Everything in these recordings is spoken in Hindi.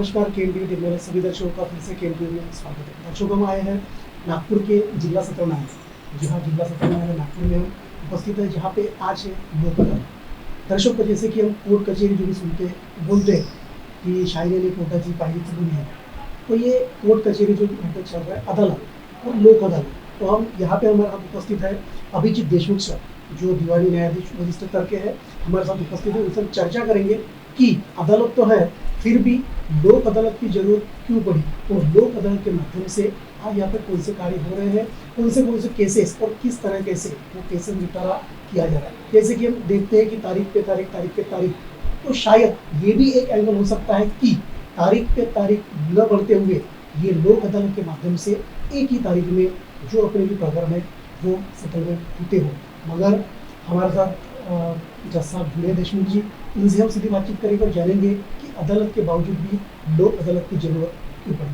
नमस्कार केएमटीवी टीम में सभी दर्शकों का फिर से केएमटीवी में स्वागत है। दर्शकों हम आए हैं नागपुर के जिला सत्र न्यायालय। जी हाँ, जिला सत्र न्यायालय नागपुर में हम उपस्थित है, जहाँ पे आज है लोक अदालत। दर्शकों, जैसे कि हम कोर्ट कचहरी जो भी सुनते बोलते हैं कि शायरी ने कोर्टाची पाहिजेच दुनिया, तो ये कोर्ट कचहरी जो नाटक चल रहा है अदालत और लोक अदालत। तो हम यहाँ पे हमारे साथ उपस्थित है अभिजीत देशमुख सर, जो दीवानी न्यायाधीश वरिष्ठ स्तर के हैं, हमारे साथ उपस्थित है। उनसे हम चर्चा करेंगे कि अदालत तो है, फिर भी लोक अदालत की जरूरत क्यों पड़ी और लोक अदालत के माध्यम से आज यहाँ पर कौन से कार्य हो रहे हैं, कौन से केसेस और किस तरह से वो केसेस निपटारा किया जा रहा है। जैसे कि हम देखते हैं कि तारीख पे तारीख, तो शायद ये भी एक एंगल हो सकता है कि तारीख पे तारीख न बढ़ते हुए ये लोक अदालत के माध्यम से एक ही तारीख में जो अपने भी प्रकरण है वो सेटलमेंट होते हो। मगर हमारे साथ जज साहब जुड़े देशमुख जी, इनसे हम सीधी बातचीत करेंगे और जानेंगे कि अदालत के बावजूद भी लोक अदालत की जरूरत क्यों पड़ी।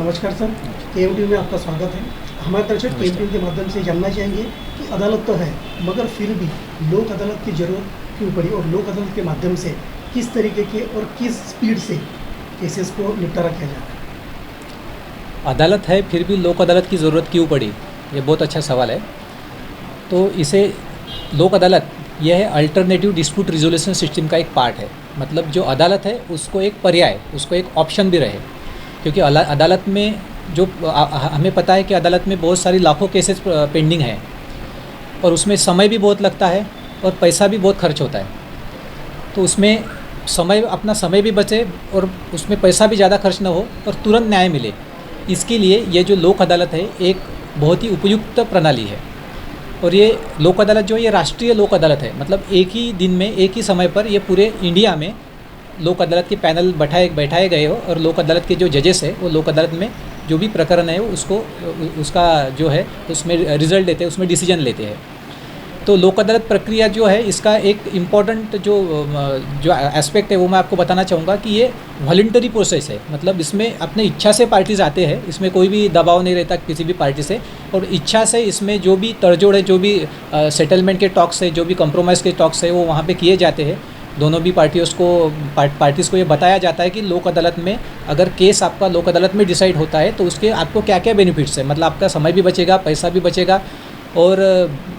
नमस्कार सर, केएमटीवी में आपका स्वागत है। हमारे दर्शक केएमटीवी के माध्यम से जानना चाहेंगे कि अदालत तो है, मगर फिर भी लोक अदालत की जरूरत क्यों पड़ी और लोक अदालत के माध्यम से किस तरीके के और किस स्पीड से केसेस को निपटारा किया जा रहा है। अदालत है फिर भी लोक अदालत की ज़रूरत क्यों पड़ी, ये बहुत अच्छा सवाल है। तो इसे लोक अदालत यह है अल्टरनेटिव डिस्प्यूट रिजोल्यूशन सिस्टम का एक पार्ट है। मतलब जो अदालत है उसको एक पर्याय, उसको एक ऑप्शन भी रहे, क्योंकि अदालत में जो हमें पता है कि अदालत में बहुत सारी लाखों केसेस पेंडिंग हैं और उसमें समय भी बहुत लगता है और पैसा भी बहुत खर्च होता है। तो उसमें अपना समय भी बचे और उसमें पैसा भी ज़्यादा खर्च ना हो और तुरंत न्याय मिले, इसके लिए ये जो लोक अदालत है एक बहुत ही उपयुक्त प्रणाली है। और ये लोक अदालत जो है ये राष्ट्रीय लोक अदालत है। मतलब एक ही दिन में एक ही समय पर ये पूरे इंडिया में लोक अदालत के पैनल बैठाए गए हो और लोक अदालत के जो जजेस है वो लोक अदालत में जो भी प्रकरण है उसका जो है उसमें रिजल्ट देते हैं, उसमें डिसीजन लेते हैं। तो लोक अदालत प्रक्रिया जो है इसका एक इम्पॉर्टेंट जो एस्पेक्ट है वो मैं आपको बताना चाहूँगा कि ये वॉलंटरी प्रोसेस है। मतलब इसमें अपने इच्छा से पार्टीज़ आते हैं, इसमें कोई भी दबाव नहीं रहता किसी भी पार्टी से, और इच्छा से इसमें जो भी तड़जोड़ है, जो भी सेटलमेंट के टॉक्स है, जो भी कंप्रोमाइज़ के टॉक्स है वो वहाँ पे किए जाते हैं। दोनों भी पार्टीज़ को ये बताया जाता है कि लोक अदालत में अगर केस आपका लोक अदालत में डिसाइड होता है तो उसके आपको क्या क्या बेनिफिट्स है। मतलब आपका समय भी बचेगा, पैसा भी बचेगा और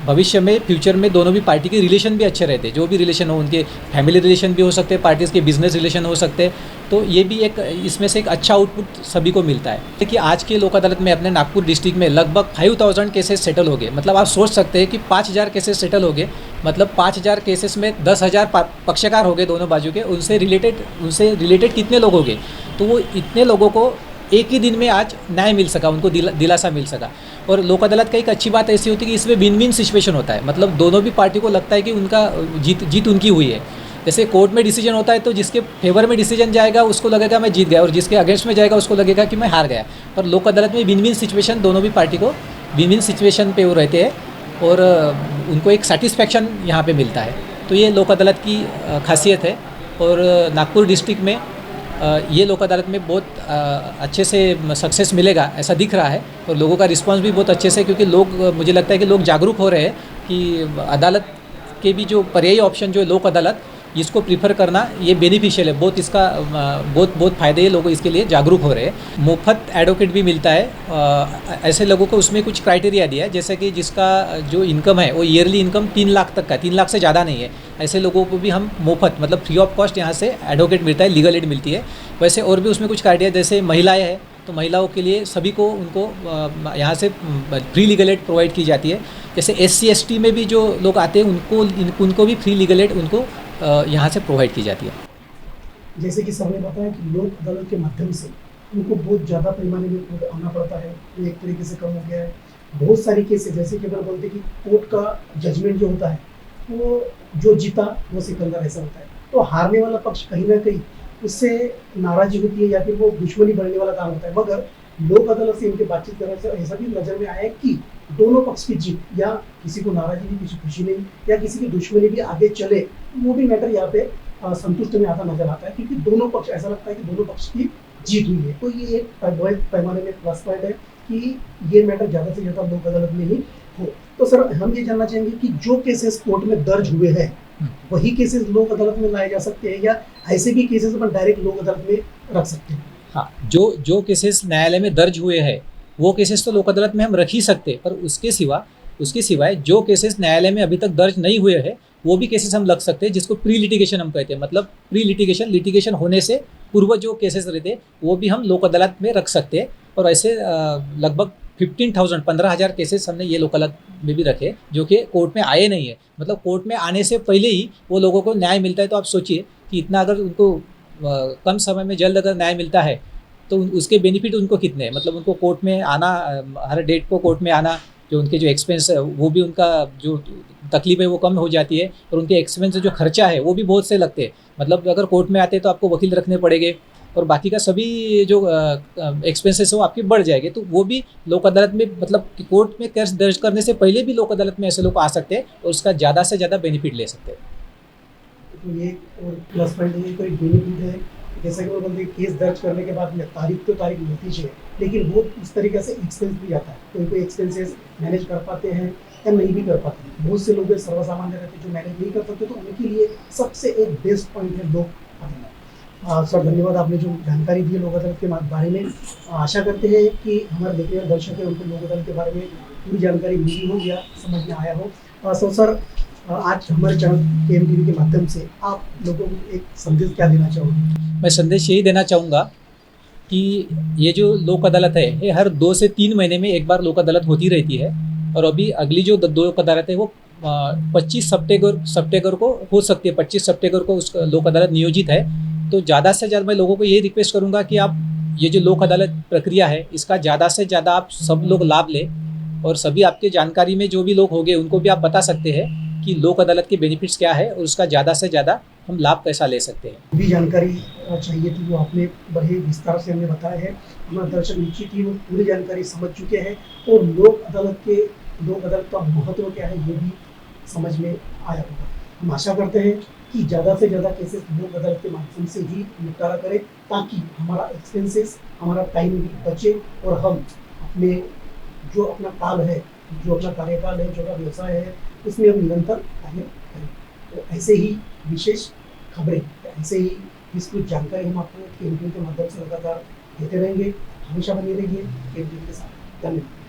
भविष्य में फ्यूचर में दोनों भी पार्टी के रिलेशन भी अच्छे रहते हैं। जो भी रिलेशन हो, उनके फैमिली रिलेशन भी हो सकते हैं, पार्टीज़ के बिजनेस रिलेशन हो सकते हैं। तो ये भी एक इसमें से एक अच्छा आउटपुट सभी को मिलता है। देखिए आज के लोक अदालत में अपने नागपुर डिस्ट्रिक्ट में लगभग 5000 केसेस सेटल हो गए। मतलब आप सोच सकते हैं कि 5000 केसेस सेटल हो गए, मतलब 5000 केसेस में 10,000 पक्षकार हो गए दोनों बाजू के। उनसे रिलेटेड कितने लोग हो गए, तो वो इतने लोगों को एक ही दिन में आज न्याय मिल सका, उनको दिलासा मिल सका। और लोक अदालत का एक अच्छी बात ऐसी होती है कि इसमें विन विन सिचुएशन होता है। मतलब दोनों भी पार्टी को लगता है कि उनका जीत उनकी हुई है। जैसे कोर्ट में डिसीजन होता है तो जिसके फेवर में डिसीजन जाएगा उसको लगेगा मैं जीत गया, और जिसके अगेंस्ट में जाएगा उसको लगेगा कि मैं हार गया। पर लोक अदालत में विन विन सिचुएशन, दोनों भी पार्टी को विन विन सिचुएशन पे वो रहते हैं और उनको एक सेटिस्फैक्शन यहाँ पे मिलता है। तो ये लोक अदालत की खासियत है। और नागपुर डिस्ट्रिक्ट में ये लोक अदालत में बहुत अच्छे से सक्सेस मिलेगा ऐसा दिख रहा है और लोगों का रिस्पांस भी बहुत अच्छे से, क्योंकि मुझे लगता है कि लोग जागरूक हो रहे हैं कि अदालत के भी जो पर्यायी ऑप्शन जो है लोक अदालत, इसको प्रीफर करना ये बेनिफिशियल है। बहुत फ़ायदे, लोग इसके लिए जागरूक हो रहे हैं। मुफ्त एडवोकेट भी मिलता है। ऐसे लोगों को उसमें कुछ क्राइटेरिया दिया है, जैसे कि जिसका जो इनकम है वो ईयरली इनकम 3 लाख तक का, 3 लाख से ज़्यादा नहीं है, ऐसे लोगों को भी हम मुफ्त मतलब फ्री ऑफ कॉस्ट यहाँ से एडवोकेट मिलता है, लीगल एड मिलती है। वैसे और भी उसमें कुछ क्राइटेरिया, जैसे महिलाएँ हैं तो महिलाओं के लिए सभी को उनको यहाँ से फ्री लीगल एड प्रोवाइड की जाती है। जैसे SC ST में भी जो लोग आते हैं उनको भी फ्री लीगल एड उनको यहाँ से प्रोवाइड की जाती है। जैसे कि सर ने बताया कि लोक अदालत के माध्यम से उनको बहुत ज़्यादा पैमाने में आना पड़ता है, तो एक तरीके से कम हो गया है। बहुत सारी केसेस, जैसे कि अगर बोलते कि कोर्ट का जजमेंट जो होता है वो जो जीता वो सिकंदर ऐसा होता है, तो हारने वाला पक्ष कहीं ना कहीं उससे नाराज़ी होती है या फिर वो दुश्मनी बढ़ने वाला काम होता है। मगर लोक अदालत से इनके बातचीत करने से ऐसा भी नजर में आया कि दोनों पक्ष की जीत, या किसी को नाराजगी नहीं, किसी खुशी नहीं, या किसी की दुश्मनी भी आगे चले, वो भी मैटर यहाँ पे संतुष्ट में आता नजर आता है, क्योंकि दोनों पक्ष, ऐसा लगता है कि दोनों पक्ष की जीत हुई है। तो ये एक बड़े पैमाने में प्लस पॉइंट है कि ये मैटर ज़्यादा से ज़्यादा लोक अदालत में ही हो। तो सर, हम ये जानना चाहेंगे कि जो केसेस कोर्ट में दर्ज हुए हैं वही केसेस लोक अदालत में लाए जा सकते हैं, या ऐसे भी केसेस अपन डायरेक्ट लोक अदालत में रख सकते हैं? हाँ, जो केसेस न्यायालय में दर्ज हुए हैं वो केसेस तो लोक अदालत में हम रख ही सकते हैं, पर उसके सिवाय जो केसेस न्यायालय में अभी तक दर्ज नहीं हुए हैं वो भी केसेस हम लग सकते हैं, जिसको प्री लिटिगेशन हम कहते हैं। मतलब प्री लिटिगेशन होने से पूर्व जो केसेस रहते हैं वो भी हम लोक अदालत में रख सकते हैं। और ऐसे लगभग 15,000 केसेस हमने ये लोक अदालत में भी रखे जो कि कोर्ट में आए नहीं है। मतलब कोर्ट में आने से पहले ही वो लोगों को न्याय मिलता है। तो आप सोचिए कि इतना अगर उनको कम समय में जल्द अगर न्याय मिलता है तो उसके बेनिफिट उनको कितने हैं। मतलब उनको कोर्ट में आना, हर डेट को कोर्ट में आना, जो उनके जो एक्सपेंस है वो भी, उनका जो तकलीफ है वो कम हो जाती है, और उनके एक्सपेंस जो खर्चा है वो भी बहुत से लगते हैं। मतलब अगर कोर्ट में आते हैं तो आपको वकील रखने पड़ेंगे, और बाकी का सभी जो एक्सपेंसेस है वो आपके बढ़ जाएंगे। तो वो भी लोक अदालत में, मतलब कोर्ट में केस दर्ज करने से पहले भी लोक अदालत में ऐसे लोग आ सकते हैं और उसका ज़्यादा से ज़्यादा बेनिफिट ले सकते हैं। तो ये और प्लस पॉइंट ये कोई बेनिफिट है, जैसा कि वो बोलते हैं केस दर्ज करने के बाद में तारीख मिलती है, लेकिन वो इस तरीके से एक्सपेंस भी आता है। कोई एक्सपेंसेस मैनेज कर पाते हैं या नहीं भी कर पाते हैं। बहुत से लोग सर्वसामान्य रहते हैं जो मैनेज नहीं कर सकते, तो उनके लिए सबसे एक बेस्ट पॉइंट है लोक अदालत। सर, धन्यवाद, आपने जो जानकारी दी लोक अदालत के बारे में। आशा करते हैं कि हमारे देखने वाले दर्शक है उनको लोक अदालत के बारे में पूरी जानकारी मिली हो या समझ में आया हो। सो सर, आज हमारे चैनल KMTV के माध्यम से आप लोगों को एक संदेश क्या देना चाहोगे? मैं संदेश यही देना चाहूँगा कि ये जो लोक अदालत है ये हर 2 से 3 महीने में एक बार लोक अदालत होती रहती है। और अभी अगली जो लोक अदालत है वो 25 सितंबर को हो सकती है। 25 सितंबर को उस लोक अदालत नियोजित है। तो ज़्यादा से ज़्यादा मैं लोगों को यही रिक्वेस्ट करूँगा कि आप ये जो लोक अदालत प्रक्रिया है इसका ज़्यादा से ज़्यादा आप सब लोग लाभ लें, और सभी आपके जानकारी में जो भी लोग होंगे उनको भी आप बता सकते हैं कि लोक अदालत के बेनिफिट्स क्या है और उसका ज़्यादा से ज़्यादा हम लाभ कैसा ले सकते हैं। भी जानकारी चाहिए थी वो आपने बड़े विस्तार से हमें बताया है। हमारे दर्शक निश्चित ही वो पूरी जानकारी समझ चुके हैं, और लोक अदालत का महत्व क्या है ये भी समझ में आया होगा। हम आशा करते हैं कि ज़्यादा से ज़्यादा केसेस लोक अदालत के माध्यम से ही निपटारा करें, ताकि हमारा एक्सपेंसेस, हमारा टाइम भी बचे, और हम अपने जो अपना काल है, जो अपना कार्यकाल है, जो अपना व्यवसाय है, उसमें हम निरंतर कार्य करें। तो ऐसे ही विशेष खबरें, ऐसे ही विस्तृत जानकारी हम आपको KMTV के माध्यम से लगातार देते रहेंगे। हमेशा बने रहिए KMTV के साथ। धन्यवाद।